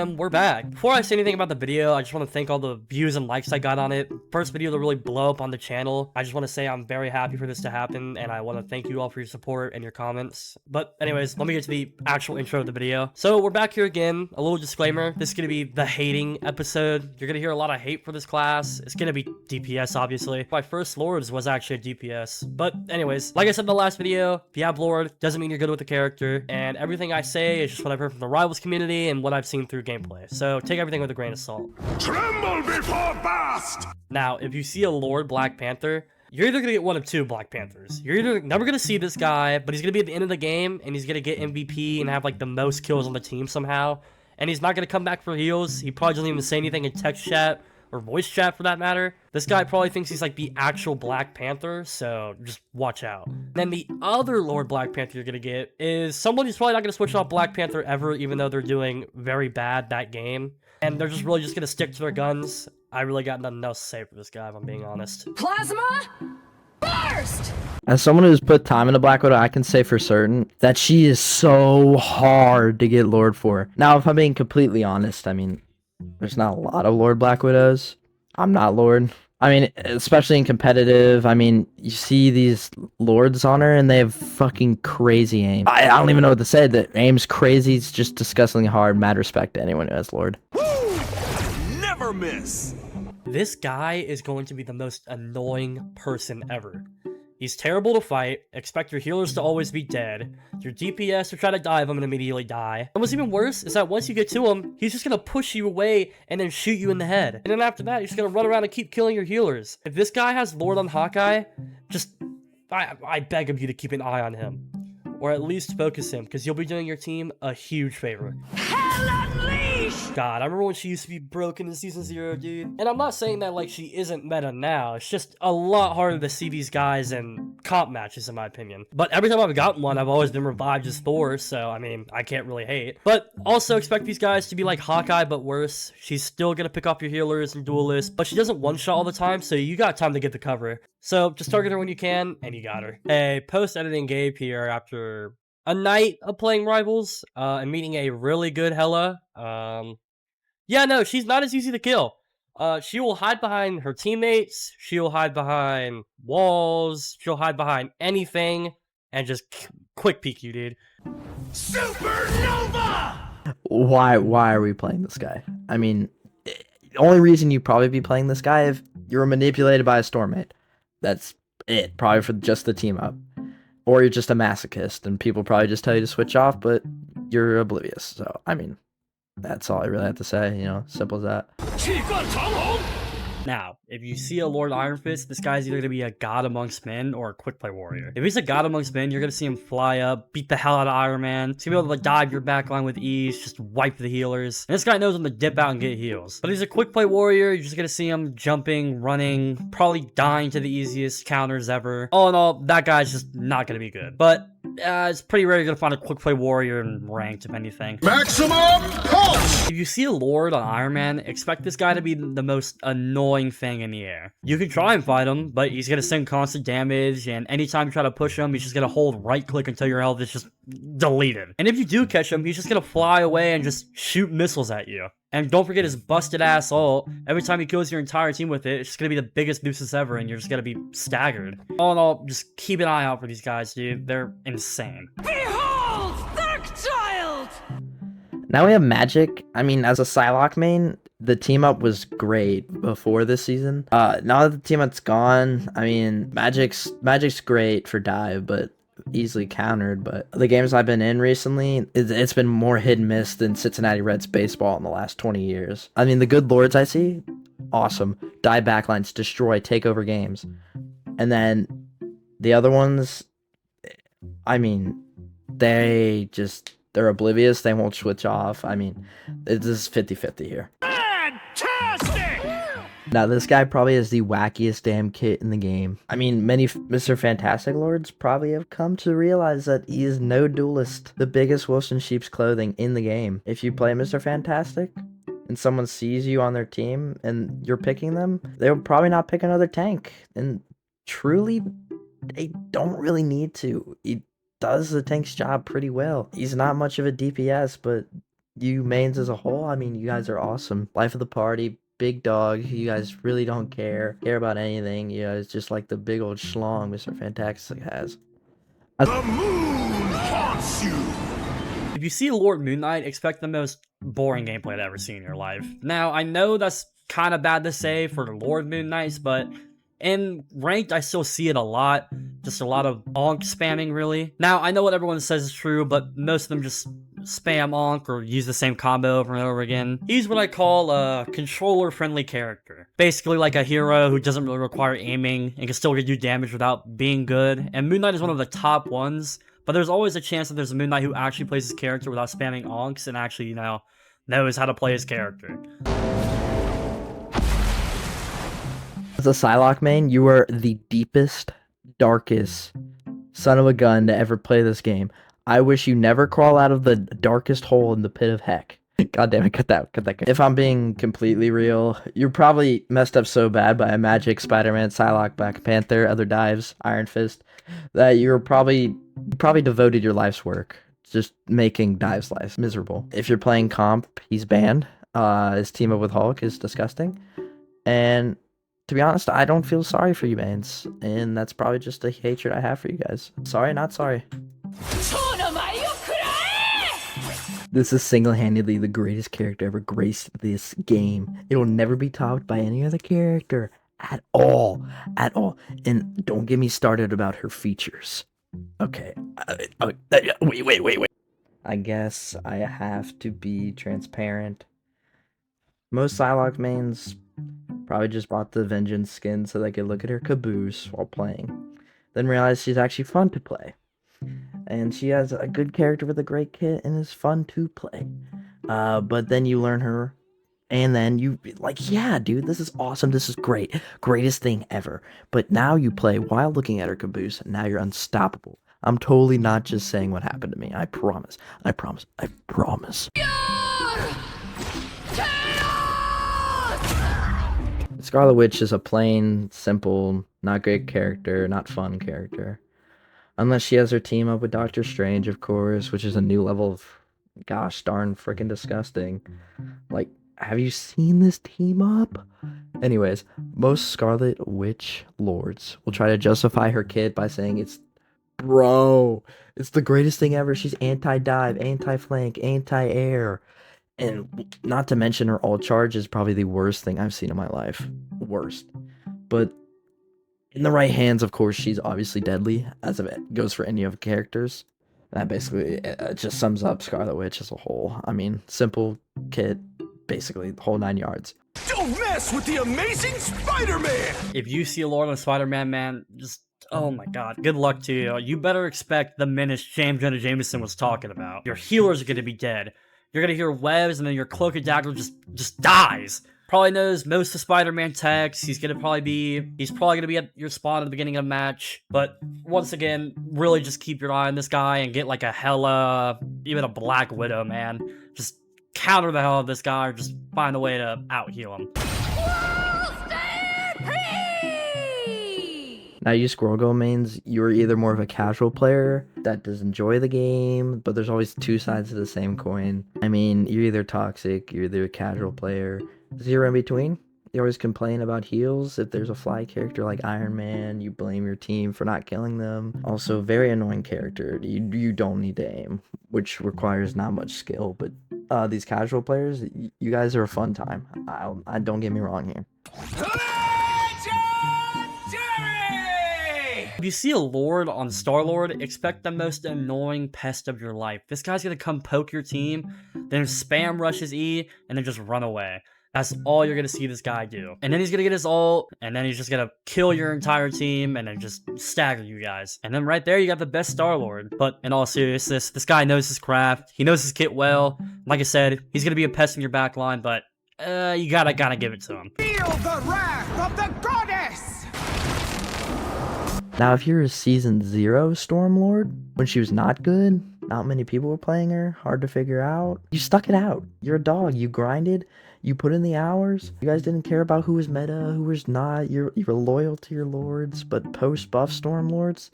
and we're back. Before I say anything about the video, I just want to thank all the views and likes I got on it. First video to really blow up on the channel. I just want to say I'm very happy for this to happen, and I want to thank you all for your support and your comments. But anyways, let me get to the actual intro of the video. So we're back here again. A little disclaimer, this is going to be the hating episode. You're going to hear a lot of hate for this class. It's going to be DPS, obviously. My first Lords was actually a DPS. But anyways, like I said in the last video, if you have Lord, doesn't mean you're good with the character, and everything I say is just what I've heard from the Rivals community and what I've seen through gameplay. So take everything with a grain of salt. Tremble before Bast! Now, if you see a Lord Black Panther, you're either gonna get one of two Black Panthers. You're either never gonna see this guy, but he's gonna be at the end of the game, and he's gonna get MVP and have like the most kills on the team somehow, and he's not gonna come back for heals. He probably doesn't even say anything in text chat or voice chat for that matter. This guy probably thinks he's like the actual Black Panther, so just watch out. Then the other Lord Black Panther you're gonna get is someone who's probably not gonna switch off Black Panther ever, even though they're doing very bad that game. And they're just really just gonna stick to their guns. I really got nothing else to say for this guy, if I'm being honest. Plasma burst! As someone who's put time into Black Widow, I can say for certain that she is so hard to get Lord for. Now, if I'm being completely honest, I mean, there's not a lot of Lord Black Widows. I'm not Lord. I mean, especially in competitive, I mean, you see these Lords on her and they have fucking crazy aim. I don't even know what to say. The aim's crazy. It's just disgustingly hard. Mad respect to anyone who has Lord. Woo! Never miss! This guy is going to be the most annoying person ever. He's terrible to fight, expect your healers to always be dead, your DPS to try to dive him and immediately die. And what's even worse is that once you get to him, he's just gonna push you away and then shoot you in the head. And then after that, he's just gonna run around and keep killing your healers. If this guy has Lord on Hawkeye, I beg of you to keep an eye on him. Or at least focus him, because you'll be doing your team a huge favor. Hell unleashed! God, I remember when she used to be broken in Season 0, dude. And I'm not saying that, like, she isn't meta now. It's just a lot harder to see these guys in comp matches, in my opinion. But every time I've gotten one, I've always been revived as Thor, so, I mean, I can't really hate. But also expect these guys to be like Hawkeye, but worse. She's still gonna pick off your healers and duelists, but she doesn't one-shot all the time, so you got time to get the cover. So, just target her when you can, and you got her. A post-editing Gabe here after a night of playing Rivals, and meeting a really good Hela. Yeah, no, she's not as easy to kill. She will hide behind her teammates, she'll hide behind walls, she'll hide behind anything, and just quick peek you, dude. Supernova! Why are we playing this guy? I mean, the only reason you'd probably be playing this guy if you were manipulated by a Stormmate. That's it, probably for just the team up. Or you're just a masochist, and people probably just tell you to switch off, but you're oblivious. So, I mean, that's all I really have to say, you know, simple as that. Now, if you see a Lord Iron Fist, this guy's either going to be a god amongst men or a quick play warrior. If he's a god amongst men, you're going to see him fly up, beat the hell out of Iron Man. He's going to be able to dive your backline with ease, just wipe the healers. And this guy knows when to dip out and get heals. But if he's a quick play warrior, you're just going to see him jumping, running, probably dying to the easiest counters ever. All in all, that guy's just not going to be good. But it's pretty rare you're going to find a quick play warrior in ranked, if anything. Maximum pulse! If you see a Lord on Iron Man, expect this guy to be the most annoying thing in the air. You can try and fight him, but he's going to send constant damage, and anytime you try to push him, he's just going to hold right click until your health is just deleted. And if you do catch him, he's just going to fly away and just shoot missiles at you. And don't forget his busted ass ult. Every time he kills your entire team with it, it's just gonna be the biggest nuisance ever, and you're just gonna be staggered. All in all, just keep an eye out for these guys, dude. They're insane. Behold, Dark Child! Now we have Magik. I mean, as a Psylocke main, the team up was great before this season. Now that the team up's gone, I mean, Magik's great for dive, but easily countered. But the games I've been in recently, it's been more hit and miss than Cincinnati Reds baseball in the last 20 years. I mean, the good Lords I see, awesome. Dive backlines, destroy, take over games. And then the other ones, I mean, they're oblivious. They won't switch off. I mean, this is 50-50 here. Fantastic! Now, this guy probably has the wackiest damn kit in the game. I mean, many Mr. Fantastic Lords probably have come to realize that he is no duelist, the biggest wolf in sheep's clothing in the game. If you play Mr. Fantastic and someone sees you on their team and you're picking them, they'll probably not pick another tank. And truly, they don't really need to. He does the tank's job pretty well. He's not much of a DPS, but you mains as a whole, I mean, you guys are awesome. Life of the party, big dog. You guys really don't care about anything. You guys just like the big old schlong Mr. Fantastic has. The moon haunts you. If you see Lord Moon Knight, expect the most boring gameplay I've ever seen in your life. Now, I know that's kind of bad to say for Lord Moon Knights, but in ranked, I still see it a lot. Just a lot of onk spamming, really. Now, I know what everyone says is true, but most of them just spam onk or use the same combo over and over again. He's what I call a controller-friendly character. Basically like a hero who doesn't really require aiming and can still do damage without being good. And Moon Knight is one of the top ones, but there's always a chance that there's a Moon Knight who actually plays his character without spamming onks and actually, you know, knows how to play his character. As a Psylocke main, you are the deepest, darkest son of a gun to ever play this game. I wish you never crawl out of the darkest hole in the pit of heck. God damn it, cut that. If I'm being completely real, you're probably messed up so bad by a Magik, Spider-Man, Psylocke, Black Panther, other dives, Iron Fist, that you're probably devoted your life's work just making Dive's life miserable. If you're playing comp, he's banned. His team up with Hulk is disgusting. And to be honest, I don't feel sorry for you, mains. And that's probably just a hatred I have for you guys. Sorry, not sorry. This is single-handedly the greatest character ever graced this game. It will never be topped by any other character. At all. And don't get me started about her features. Okay. Wait. I guess I have to be transparent. Most Psylocke mains probably just bought the Vengeance skin so they could look at her caboose while playing. Then realize she's actually fun to play. And she has a good character with a great kit and is fun to play. But then you learn her, and then you like, yeah, dude, this is awesome. This is great. Greatest thing ever. But now you play while looking at her caboose, and now you're unstoppable. I'm totally not just saying what happened to me. I promise. Scarlet Witch is a plain, simple, not great character, not fun character. Unless she has her team up with Doctor Strange, of course, which is a new level of gosh darn freaking disgusting. Like, have you seen this team up? Anyways, most Scarlet Witch lords will try to justify her kit by saying it's the greatest thing ever. She's anti-dive, anti-flank, anti-air. And not to mention her ult charge is probably the worst thing I've seen in my life. Worst. But in the right hands, of course, she's obviously deadly, as it goes for any of the characters. That basically just sums up Scarlet Witch as a whole. I mean, simple kit, basically the whole 9 yards. Don't mess with the amazing Spider-Man! If you see a Lord on Spider-Man, man, just, oh my god, good luck to you. You better expect the menace James Jonah Jameson was talking about. Your healers are going to be dead. You're going to hear webs, and then your Cloak and Dagger just dies. Probably knows most of Spider-Man techs. He's probably gonna be at your spawn at the beginning of the match. But once again, really just keep your eye on this guy and get like a Hela, even a Black Widow, man. Just counter the hell out of this guy, or just find a way to out-heal him. Now, you Squirrel Girl mains, you're either more of a casual player that does enjoy the game, but there's always two sides to the same coin. I mean, you're either toxic, you're either a casual player. Zero in between. You always complain about heals. If there's a fly character like Iron Man, you blame your team for not killing them. Also, very annoying character. You don't need to aim, which requires not much skill. But these casual players, you guys are a fun time. I don't get me wrong here. If you see a Lord on Star-Lord, expect the most annoying pest of your life. This guy's gonna come poke your team, then spam rush his E, and then just run away. That's all you're gonna see this guy do. And then he's gonna get his ult, and then he's just gonna kill your entire team, and then just stagger you guys. And then right there, you got the best Star-Lord. But in all seriousness, this guy knows his craft. He knows his kit well. Like I said, he's gonna be a pest in your back line, but you gotta give it to him. Feel the wrath of the goddess! Now, if you're a Season 0 Stormlord, when she was not good, not many people were playing her, hard to figure out, you stuck it out. You're a dog. You grinded. You put in the hours. You guys didn't care about who was meta, who was not. You were loyal to your lords, but post-buff Stormlords,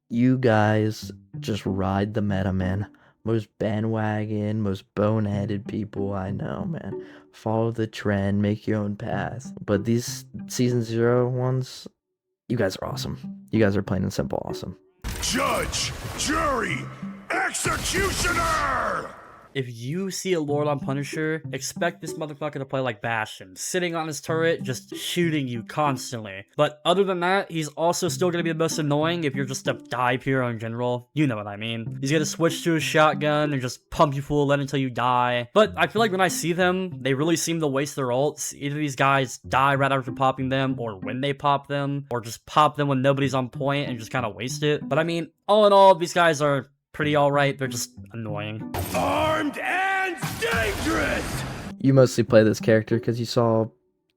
you guys just ride the meta, man. most bandwagon, most boneheaded people I know, man. Follow the trend, make your own path. But these season 0 ones, you guys are awesome. You guys are plain and simple awesome. Judge, jury, executioner! If you see a Lord on Punisher, expect this motherfucker to play like Bastion, sitting on his turret, just shooting you constantly. But other than that, he's also still gonna be the most annoying if you're just a dive hero in general. You know what I mean. He's gonna switch to a shotgun and just pump you full of lead until you die. But I feel like when I see them, they really seem to waste their ults. Either these guys die right after popping them, or when they pop them, or just pop them when nobody's on point and just kind of waste it. But I mean, all in all, these guys are pretty alright. They're just annoying. Armed and dangerous! You mostly play this character because you saw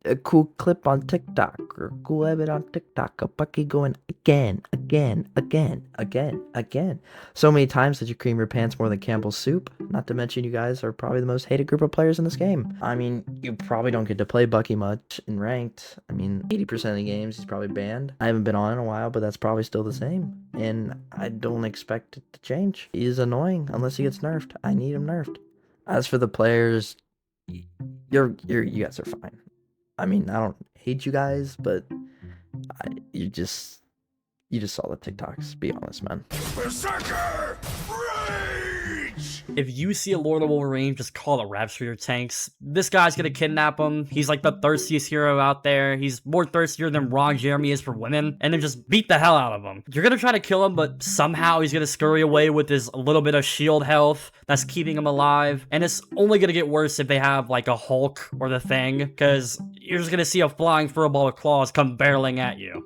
a cool clip on TikTok or a cool edit on TikTok of Bucky going again. So many times that you cream your pants more than Campbell's soup. Not to mention you guys are probably the most hated group of players in this game. I mean, you probably don't get to play Bucky much in ranked. I mean, 80% of the games he's probably banned. I haven't been on in a while, but that's probably still the same. And I don't expect it to change. He is annoying unless he gets nerfed. I need him nerfed. As for the players, you guys are fine. I mean, I don't hate you guys, but you just saw the TikToks. Be honest, man. Berserker! Rage! If you see a Lord of Wolverine, just call it Raps for your tanks. This guy's gonna kidnap him. He's like the thirstiest hero out there. He's more thirstier than Ron Jeremy is for women. And then just beat the hell out of him. You're gonna try to kill him, but somehow he's gonna scurry away with his little bit of shield health that's keeping him alive. And it's only gonna get worse if they have like a Hulk or the Thing, because you're just gonna see a flying furball with claws come barreling at you.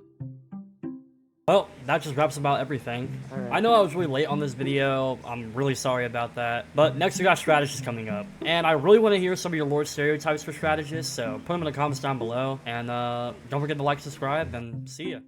Well, that just wraps about everything. I know I was really late on this video. I'm really sorry about that. But next we got strategists coming up. And I really want to hear some of your Lord stereotypes for strategists, so put them in the comments down below. And don't forget to like, subscribe, and see ya.